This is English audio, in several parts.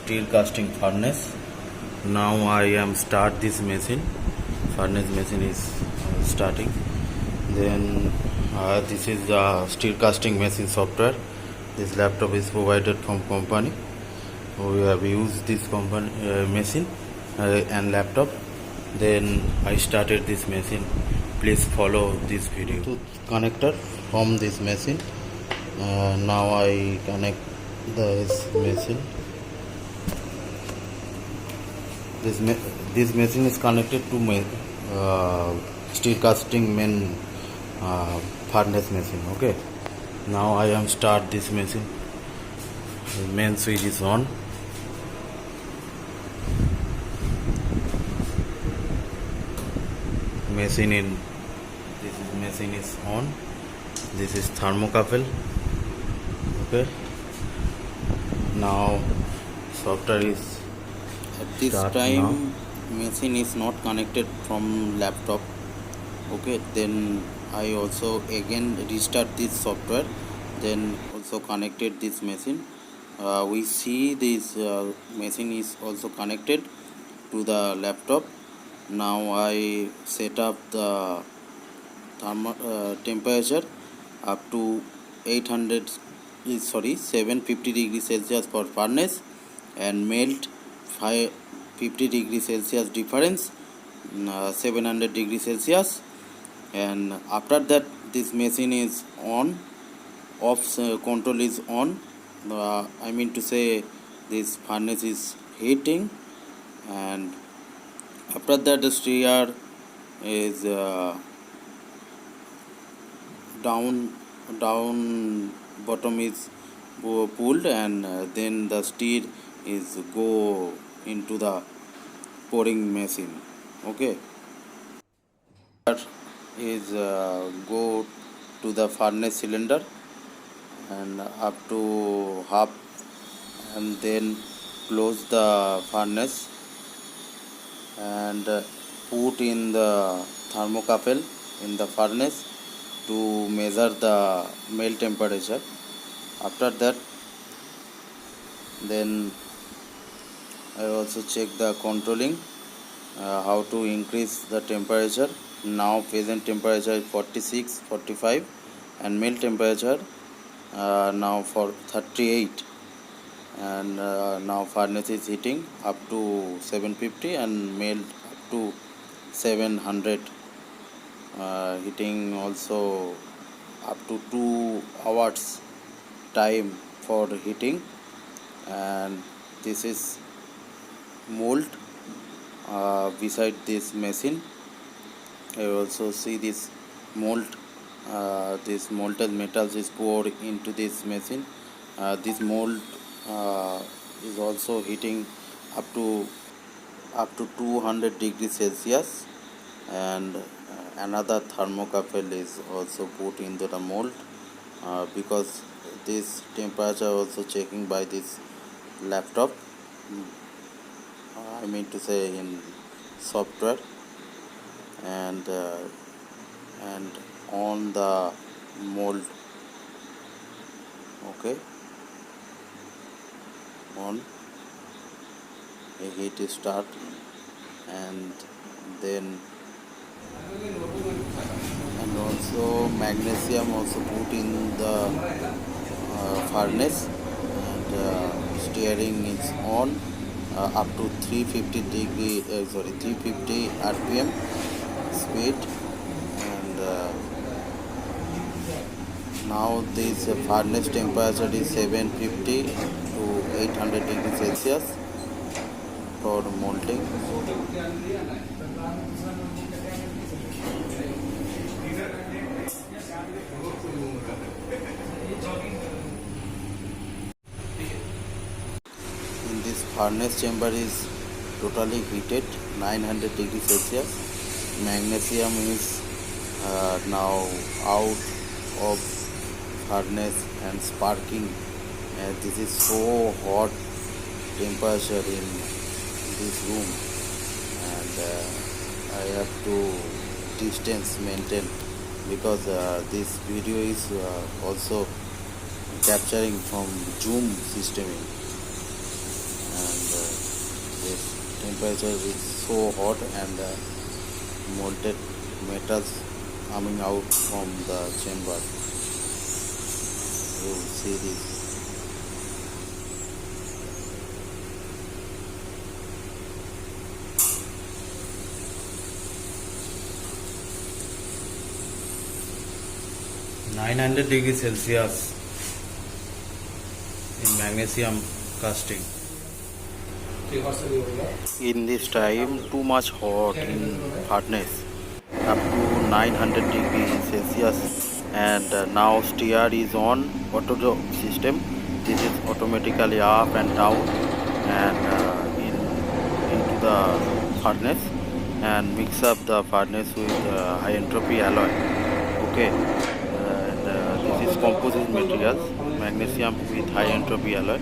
steel casting furnace. Now I am start this machine. Furnace machine is starting. Then this is the steel casting machine software. This laptop is provided from company. We have used this company machine and laptop. Then I started this machine. Please follow this video. Tooth connector from this machine. Now I connect this machine. This machine is connected to my steel casting main furnace machine. Okay. Now I am start this machine. The main switch is on. Machine is on. This is thermocouple. Okay. Now software is at this time machine is not connected from laptop. Okay, then I also again restart this software, then also connected this machine. We see this machine is also connected to the laptop. Now I set up the temperature up to 750 degrees Celsius for furnace, and melt 50 degrees Celsius difference, 700 degrees Celsius. And after that this machine is on, off control is on. I mean to say this furnace is heating, and after that the stirrer is down bottom is pulled, and then the stir is go into the pouring machine. Okay, is go to the furnace cylinder and up to half, and then close the furnace and put in the thermocouple in the furnace to measure the melt temperature. After that, then I also check the controlling how to increase the temperature. Now present temperature is 46, 45, and melt temperature now for 38, and now furnace is heating up to 750 and melt up to 700. Heating also up to 2 hours time for heating. And this is mold beside this machine. I also see this mold, this molten metals is poured into this machine. This mold is also heating up to 200 degrees Celsius, and another thermocouple is also put into the mold, because this temperature also checking by this laptop, I mean to say in software, and on the mold. Okay, on a heat start, and then and also magnesium also put in the furnace, and steering is on up to 350 rpm speed. And now this furnace temperature is 750 to 800 degrees Celsius for molting. In this furnace chamber is totally heated 900 degrees Celsius. Magnesium is now out of furnace and sparking. This is so hot temperature in this room, and I have to distance maintain, because this video is also capturing from Zoom system, and temperature is so hot and molten metals coming out from the chamber. You see this. -900 degrees Celsius in magnesium casting. In this time, too much hot in furnace, up to 900 degrees Celsius, and now steer is on auto system. This is automatically up and down and into the furnace and mix up the furnace with high entropy alloy. Okay, and this is composite materials, magnesium with high entropy alloy.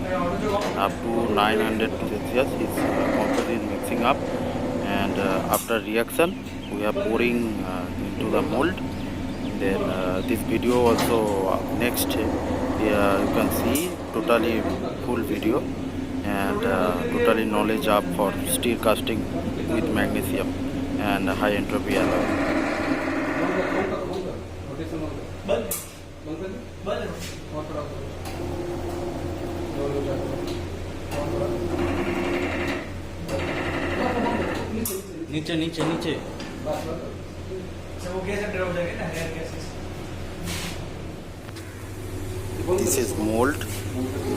Up to 900 Celsius is composite mixing up, and after reaction we are pouring into the mold. Then this video also next you can see totally full video and totally knowledge up for steel casting with magnesium and high entropy alloy. नीचे नीचे नीचे This is mold.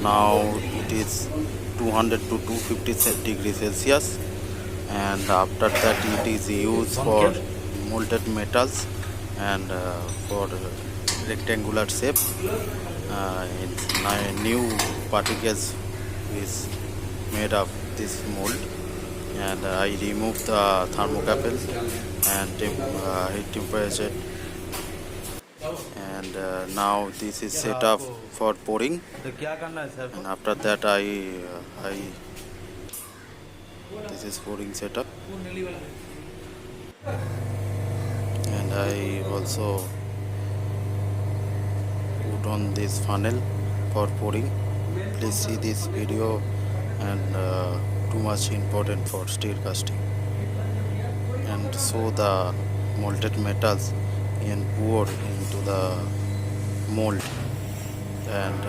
Now it is 200 to 250 degrees Celsius, and after that it is used for molded metals and for rectangular shape. New particles is made of this mold, and I remove the thermocouple and heat temperature, and now this is set up for pouring. तो क्या करना है sir? And after that this is pouring setup, and I also put on this funnel for pouring. Please see this video, and too much important for steel casting, and so the molten metals and pour into the mold and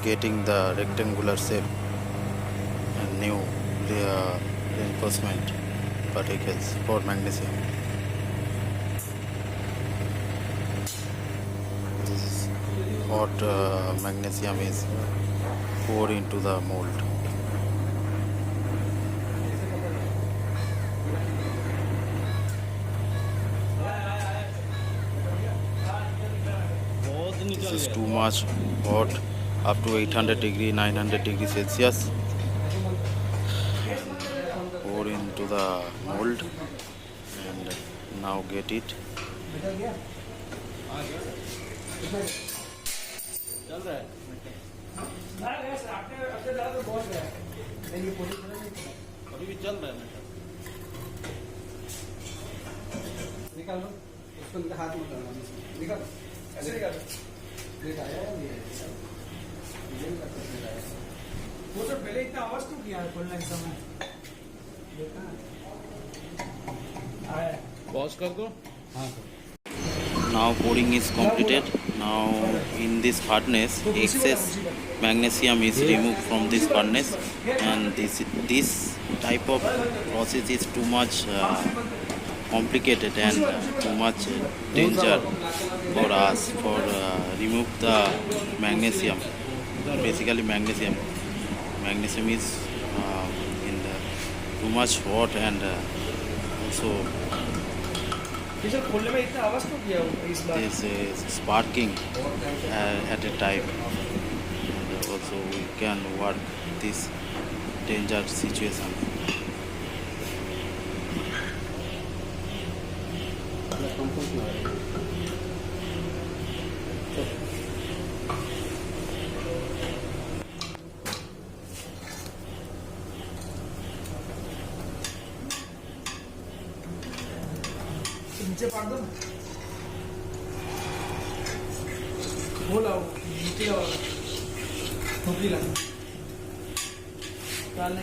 getting the rectangular shape and new reinforcement particles for magnesium. This is hot magnesium is poured into the mold. This is too much hot, up to 800 degree, 900 degrees Celsius. And pour into the mold, and now get it. अभी भी चल रहा है निकाल लो उसको निकाल हाथ में करना निकाल ऐसे निकाल निकाया वो तो पहले इतना आवाज क्यों किया खोलने के समय देखा आया पॉज कर दो हाँ Now pouring is completed. Now in this furnace, excess magnesium is removed from this furnace, and this type of process is too much complicated and too much danger for us for remove the magnesium. Basically magnesium is in the too much hot and also खोलने में इतना आवाज क्यों किया इस बार is sparking at a time, and also we can work this danger situation. नीचे पाड़ दो वो लाओ नीचे लाओ ठोकी ला डालने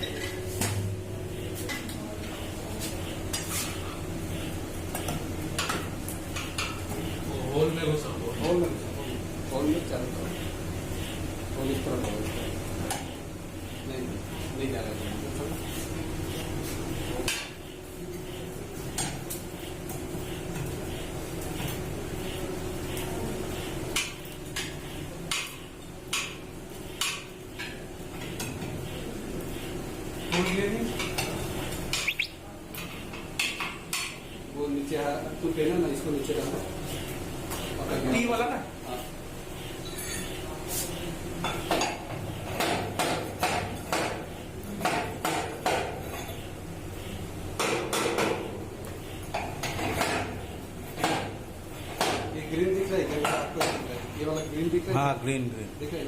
नहीं जा रहा है वो नीचे तू पहना ना, इसको नीचे डालना टी वाला ना। हाँ ये ग्रीन दिख रहा है क्या आपको? ये वाला ग्रीन दिख रहा है? हाँ ग्रीन ग्रीन दिख रहा है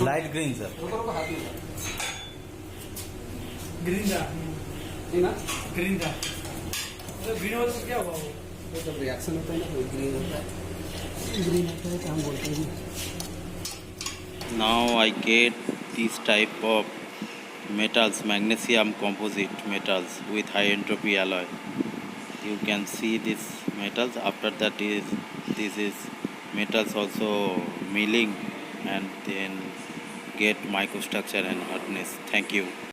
लाइट ग्रीन सर रोको रोको हाथ में ग्रीन था ये ना ग्रीन था मतलब ग्रीन होता तो क्या हुआ वो जब रिएक्शन होता है ना तो ग्रीन होता है तो हम बोलते हैं। Now I get this type of metals, magnesium composite metals with high entropy alloy. You can see these metals. After that is this is metals also milling and then get microstructure and hardness. Thank you.